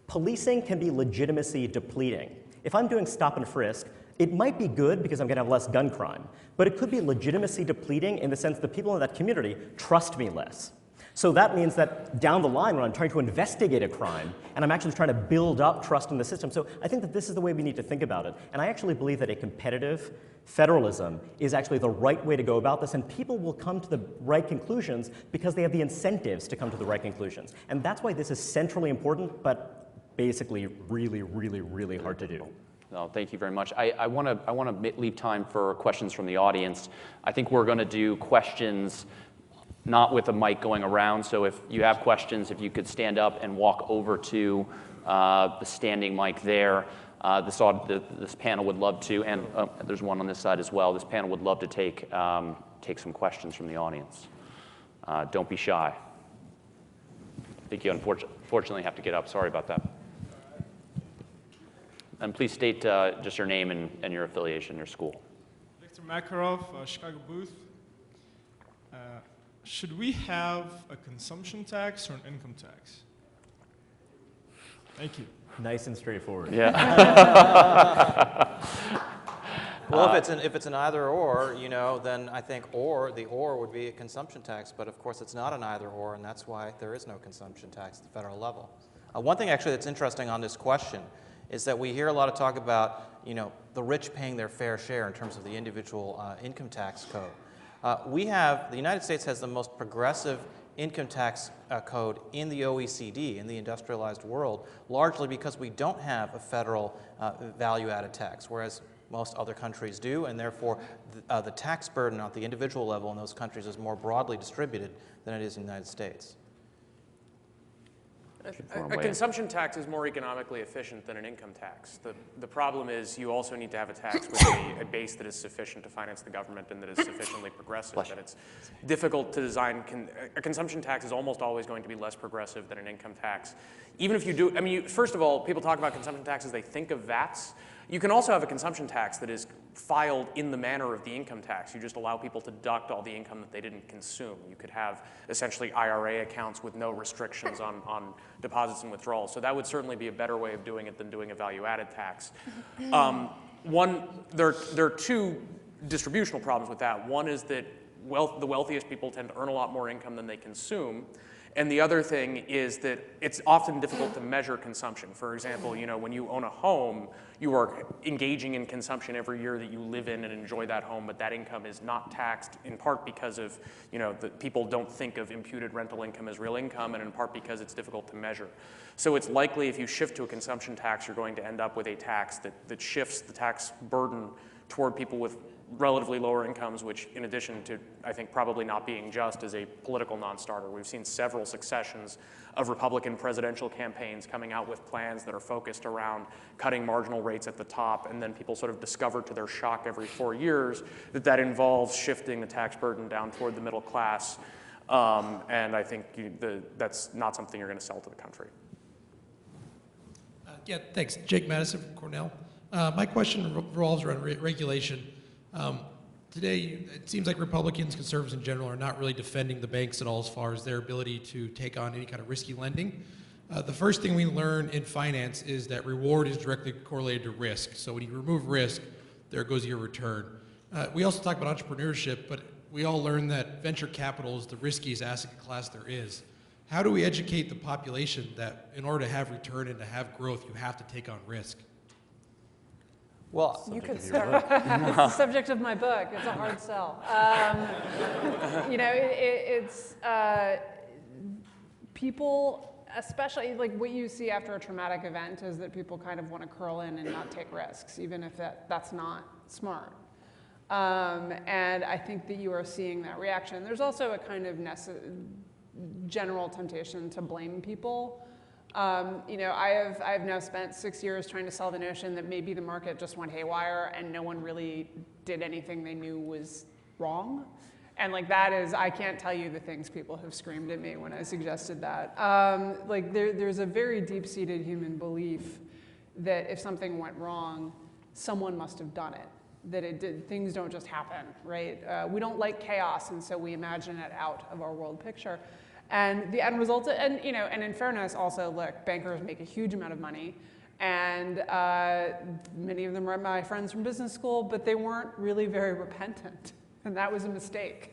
policing can be legitimacy depleting. If I'm doing stop and frisk, it might be good because I'm going to have less gun crime, but it could be legitimacy depleting in the sense that people in that community trust me less. So that means that down the line when I'm trying to investigate a crime and I'm actually trying to build up trust in the system. So I think that this is the way we need to think about it. And I actually believe that a competitive federalism is actually the right way to go about this, and people will come to the right conclusions because they have the incentives to come to the right conclusions. And that's why this is centrally important, but basically really, really, really hard to do. No, thank you very much. I want to leave time for questions from the audience. I think we're going to do questions not with a mic going around, so if you have questions, if you could stand up and walk over to the standing mic there. This panel would love to, and there's one on this side as well. This panel would love to take some questions from the audience. Don't be shy. I think you unfortunately have to get up. Sorry about that. And please state just your name and your affiliation, your school. Victor Makarov, Chicago booth. Should we have a consumption tax or an income tax? Thank you. Nice and straightforward. Yeah. Well, if it's an either or, then I think the or would be a consumption tax. But of course, it's not an either or, and that's why there is no consumption tax at the federal level. One thing actually that's interesting on this question is that we hear a lot of talk about, the rich paying their fair share in terms of the individual income tax code. The United States has the most progressive income tax code in the OECD, in the industrialized world, largely because we don't have a federal value-added tax, whereas most other countries do, and therefore the tax burden at the individual level in those countries is more broadly distributed than it is in the United States. A consumption tax is more economically efficient than an income tax. The problem is you also need to have a tax with a base that is sufficient to finance the government and that is sufficiently progressive. That it's difficult to design. A consumption tax is almost always going to be less progressive than an income tax. Even if you do, first of all, people talk about consumption taxes, they think of VATs. You can also have a consumption tax that is filed in the manner of the income tax. You just allow people to deduct all the income that they didn't consume. You could have essentially IRA accounts with no restrictions on deposits and withdrawals. So that would certainly be a better way of doing it than doing a value-added tax. There are two distributional problems with that. One is that the wealthiest people tend to earn a lot more income than they consume. And the other thing is that it's often difficult to measure consumption. For example, when you own a home, you are engaging in consumption every year that you live in and enjoy that home, but that income is not taxed in part because of, that people don't think of imputed rental income as real income, and in part because it's difficult to measure. So it's likely if you shift to a consumption tax, you're going to end up with a tax that shifts the tax burden toward people with relatively lower incomes, which in addition to, I think, probably not being just, is a political non-starter. We've seen several successions of Republican presidential campaigns coming out with plans that are focused around cutting marginal rates at the top, and then people sort of discover to their shock every 4 years that involves shifting the tax burden down toward the middle class. And I think that's not something you're going to sell to the country. Yeah, thanks. Jake Madison from Cornell. My question revolves around regulation. Today, it seems like Republicans, conservatives in general, are not really defending the banks at all as far as their ability to take on any kind of risky lending. The first thing we learn in finance is that reward is directly correlated to risk. So when you remove risk, there goes your return. We also talk about entrepreneurship, but we all learn that venture capital is the riskiest asset class there is. How do we educate the population that in order to have return and to have growth, you have to take on risk? Well, you could start. It's the subject of my book. It's a hard sell. It's people, especially like what you see after a traumatic event is that people kind of want to curl in and not take risks, even if that's not smart. And I think that you are seeing that reaction. There's also a kind of general temptation to blame people. I have now spent 6 years trying to sell the notion that maybe the market just went haywire and no one really did anything they knew was wrong. And I can't tell you the things people have screamed at me when I suggested that. There's a very deep-seated human belief that if something went wrong, someone must have done it. That things don't just happen, right? We don't like chaos, and so we imagine it out of our world picture. And the end result, and in fairness, also, look, bankers make a huge amount of money, and many of them are my friends from business school, but they weren't really very repentant, and that was a mistake.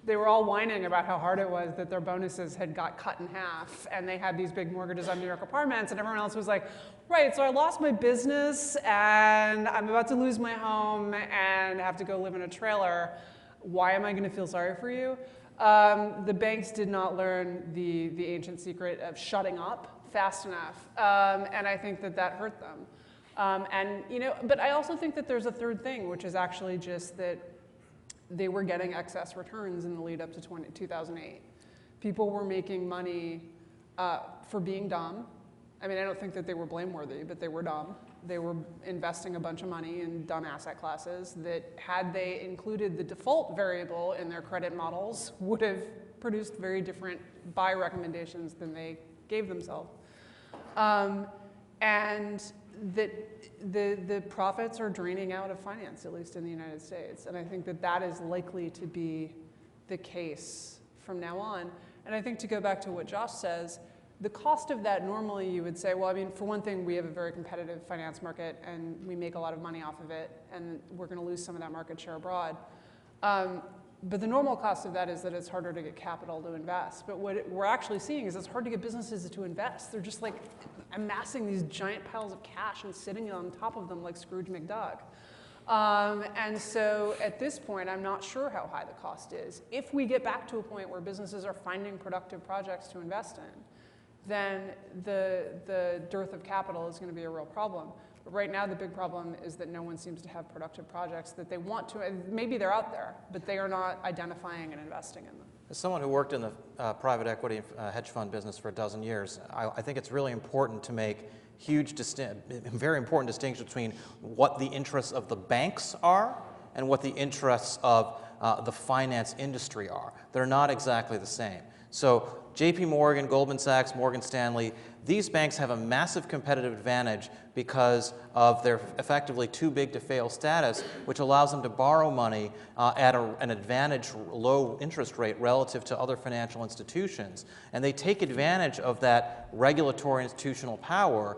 They were all whining about how hard it was that their bonuses had got cut in half, and they had these big mortgages on New York apartments, and everyone else was like, right, so I lost my business, and I'm about to lose my home, and have to go live in a trailer. Why am I going to feel sorry for you? The banks did not learn the ancient secret of shutting up fast enough, and I think that hurt them. But I also think that there's a third thing, which is actually just that they were getting excess returns in the lead up to 2008. People were making money for being dumb. I mean, I don't think that they were blameworthy, but they were dumb. They were investing a bunch of money in dumb asset classes that, had they included the default variable in their credit models, would have produced very different buy recommendations than they gave themselves. And that the profits are draining out of finance, at least in the United States. And I think that is likely to be the case from now on. And I think, to go back to what Josh says, the cost of that, normally you would say, well, I mean, for one thing, we have a very competitive finance market and we make a lot of money off of it, and we're going to lose some of that market share abroad. But the normal cost of that is that it's harder to get capital to invest. But what we're actually seeing is it's hard to get businesses to invest. They're just amassing these giant piles of cash and sitting on top of them like Scrooge McDuck. And so at this point, I'm not sure how high the cost is. If we get back to a point where businesses are finding productive projects to invest in, then the dearth of capital is going to be a real problem. But right now, the big problem is that no one seems to have productive projects that they want to. Maybe they're out there, but they are not identifying and investing in them. As someone who worked in the private equity hedge fund business for a dozen years, I think it's really important to make very important distinction between what the interests of the banks are and what the interests of the finance industry are. They're not exactly the same. So JP Morgan, Goldman Sachs, Morgan Stanley, these banks have a massive competitive advantage because of their effectively too big to fail status, which allows them to borrow money at an advantage low interest rate relative to other financial institutions. And they take advantage of that regulatory institutional power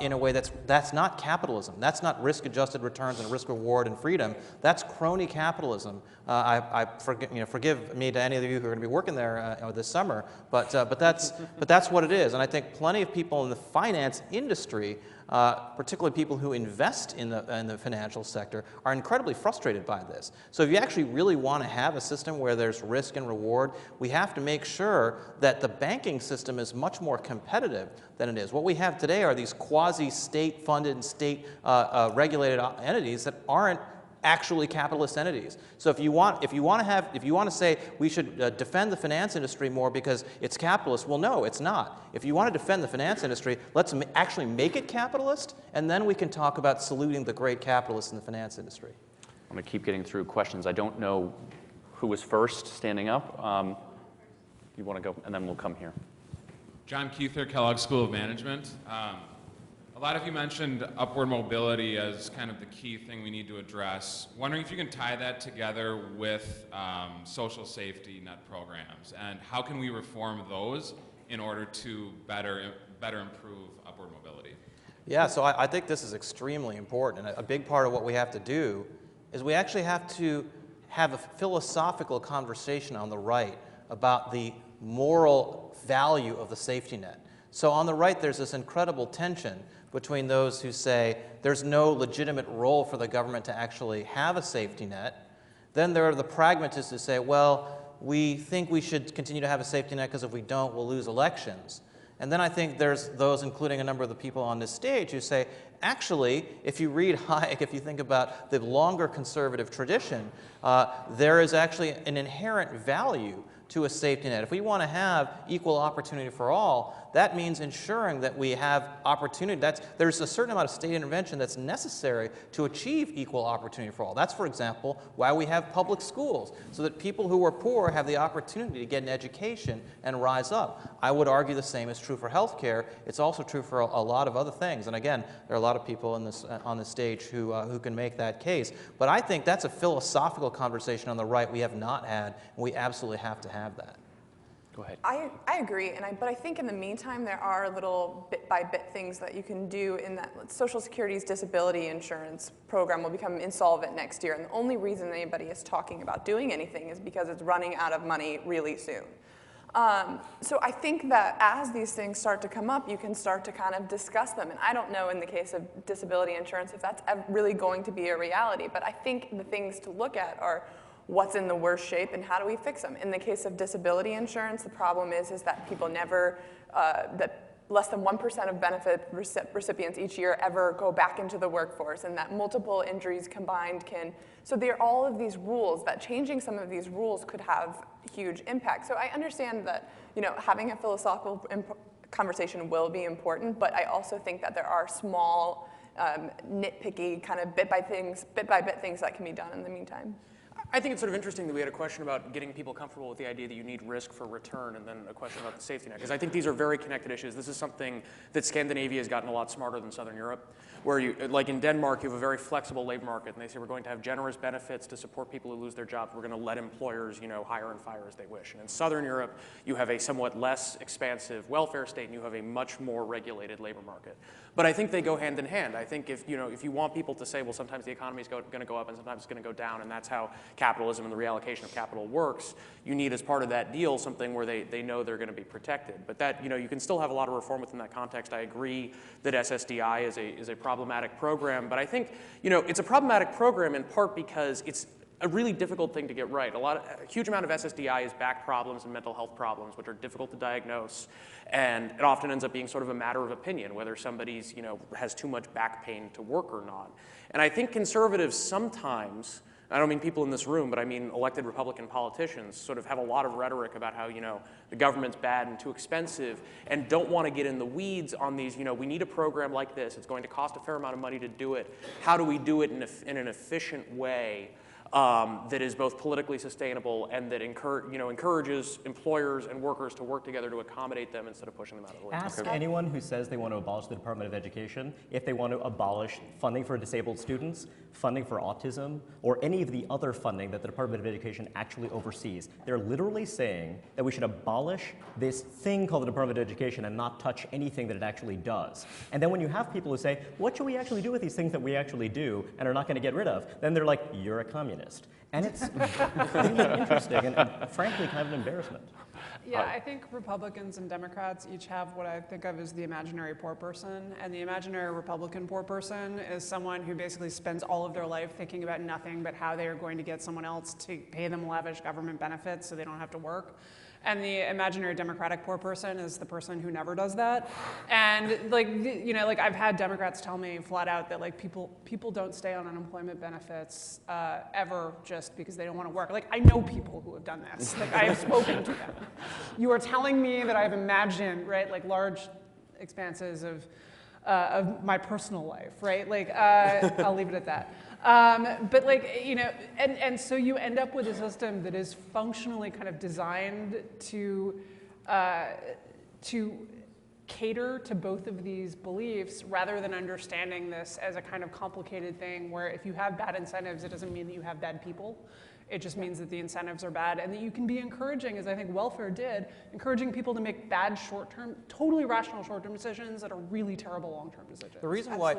in a way that's not capitalism. That's not risk-adjusted returns and risk reward and freedom. That's crony capitalism. Forgive me to any of you who are going to be working there this summer, but that's what it is. And I think plenty of people in the finance industry, particularly people who invest in the financial sector, are incredibly frustrated by this. So if you actually really want to have a system where there's risk and reward, we have to make sure that the banking system is much more competitive than it is. What we have today are these quasi-state funded and state regulated entities that aren't actually capitalist entities. So if you want to say we should defend the finance industry more because it's capitalist, well, no, it's not. If you want to defend the finance industry, let's actually make it capitalist, and then we can talk about saluting the great capitalists in the finance industry. I'm going to keep getting through questions. I don't know who was first standing up. You want to go, and then we'll come here. John Keither, Kellogg School of Management. A lot of you mentioned upward mobility as kind of the key thing we need to address. Wondering if you can tie that together with social safety net programs, and how can we reform those in order to better improve upward mobility? Yeah, so I think this is extremely important. And a big part of what we have to do is we actually have to have a philosophical conversation on the right about the moral value of the safety net. So on the right, there's this incredible tension between those who say there's no legitimate role for the government to actually have a safety net. Then there are the pragmatists who say, well, we think we should continue to have a safety net because if we don't, we'll lose elections. And then I think there's those, including a number of the people on this stage, who say, actually, if you read Hayek, if you think about the longer conservative tradition, there is actually an inherent value to a safety net. If we want to have equal opportunity for all, that means ensuring that we have opportunity. There's a certain amount of state intervention that's necessary to achieve equal opportunity for all. That's, for example, why we have public schools, so that people who are poor have the opportunity to get an education and rise up. I would argue the same is true for healthcare. It's also true for a lot of other things. And again, there are a lot of people on this stage who can make that case. But I think that's a philosophical conversation on the right we have not had, and we absolutely have to have that. Go ahead. I agree, but I think in the meantime there are little bit-by-bit things that you can do in that. Social Security's disability insurance program will become insolvent next year, and the only reason anybody is talking about doing anything is because it's running out of money really soon. So I think that as these things start to come up, you can start to kind of discuss them. And I don't know in the case of disability insurance if that's really going to be a reality, but I think the things to look at are what's in the worst shape and how do we fix them. In the case of disability insurance, the problem is that people never, that less than 1% of benefit recipients each year ever go back into the workforce, and that multiple injuries combined can, so there are all of these rules, that changing some of these rules could have huge impact. So I understand that, having a philosophical conversation will be important, but I also think that there are small, nitpicky kind of bit-by-bit things that can be done in the meantime. I think it's sort of interesting that we had a question about getting people comfortable with the idea that you need risk for return, and then a question about the safety net, because I think these are very connected issues. This is something that Scandinavia has gotten a lot smarter than Southern Europe, where you, like in Denmark, you have a very flexible labor market, and they say we're going to have generous benefits to support people who lose their jobs. We're going to let employers, hire and fire as they wish. And in Southern Europe, you have a somewhat less expansive welfare state, and you have a much more regulated labor market. But I think they go hand in hand. I think if you want people to say, well, sometimes the economy is going to go up and sometimes it's going to go down, and that's how capitalism and the reallocation of capital works, you need as part of that deal something where they know they're going to be protected. But that, you can still have a lot of reform within that context. I agree that SSDI is a problematic program, but I think, it's a problematic program in part because it's a really difficult thing to get right. A huge amount of SSDI is back problems and mental health problems, which are difficult to diagnose, and it often ends up being sort of a matter of opinion whether somebody's has too much back pain to work or not. And I think conservatives sometimes, I don't mean people in this room, but I mean elected Republican politicians, sort of have a lot of rhetoric about how the government's bad and too expensive, and don't want to get in the weeds on these. We need a program like this. It's going to cost a fair amount of money to do it. How do we do it in an efficient way? that is both politically sustainable and that encourages employers and workers to work together to accommodate them instead of pushing them out of the labor market. Ask anyone who says they want to abolish the Department of Education if they want to abolish funding for disabled students, funding for autism, or any of the other funding that the Department of Education actually oversees. They're literally saying that we should abolish this thing called the Department of Education and not touch anything that it actually does. And then when you have people who say, what should we actually do with these things that we actually do and are not going to get rid of, then they're like, you're a communist. And it's really interesting and frankly kind of an embarrassment. Yeah, I think Republicans and Democrats each have what I think of as the imaginary poor person. And the imaginary Republican poor person is someone who basically spends all of their life thinking about nothing but how they are going to get someone else to pay them lavish government benefits so they don't have to work. And the imaginary Democratic poor person is the person who never does that. And like I've had Democrats tell me flat out that like people don't stay on unemployment benefits ever just because they don't want to work. Like I know people who have done this. Like I have spoken to them. You are telling me that I've imagined, right, like large expanses of my personal life, right? Like I'll leave it at that. But like, and so you end up with a system that is functionally kind of designed to cater to both of these beliefs rather than understanding this as a kind of complicated thing where if you have bad incentives, it doesn't mean that you have bad people. It just means that the incentives are bad and that you can be encouraging, as I think welfare did, encouraging people to make bad short-term, totally rational short-term decisions that are really terrible long-term decisions. The reason why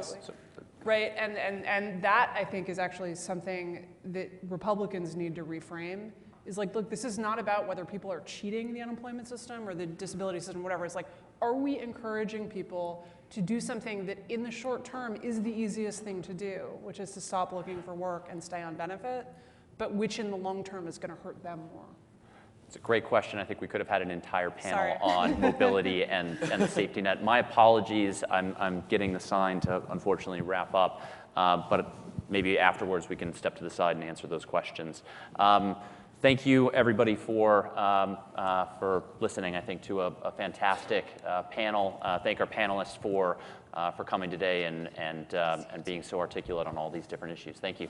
right, and that I think is actually something that Republicans need to reframe is like, look, this is not about whether people are cheating the unemployment system or the disability system, whatever. It's like, are we encouraging people to do something that in the short term is the easiest thing to do, which is to stop looking for work and stay on benefit, but which in the long term is going to hurt them more? It's a great question. I think we could have had an entire panel on mobility and the safety net. My apologies. I'm getting the sign to unfortunately wrap up, but maybe afterwards we can step to the side and answer those questions. Thank you, everybody, for listening, I think, to a fantastic panel. Thank our panelists for coming today and being so articulate on all these different issues. Thank you.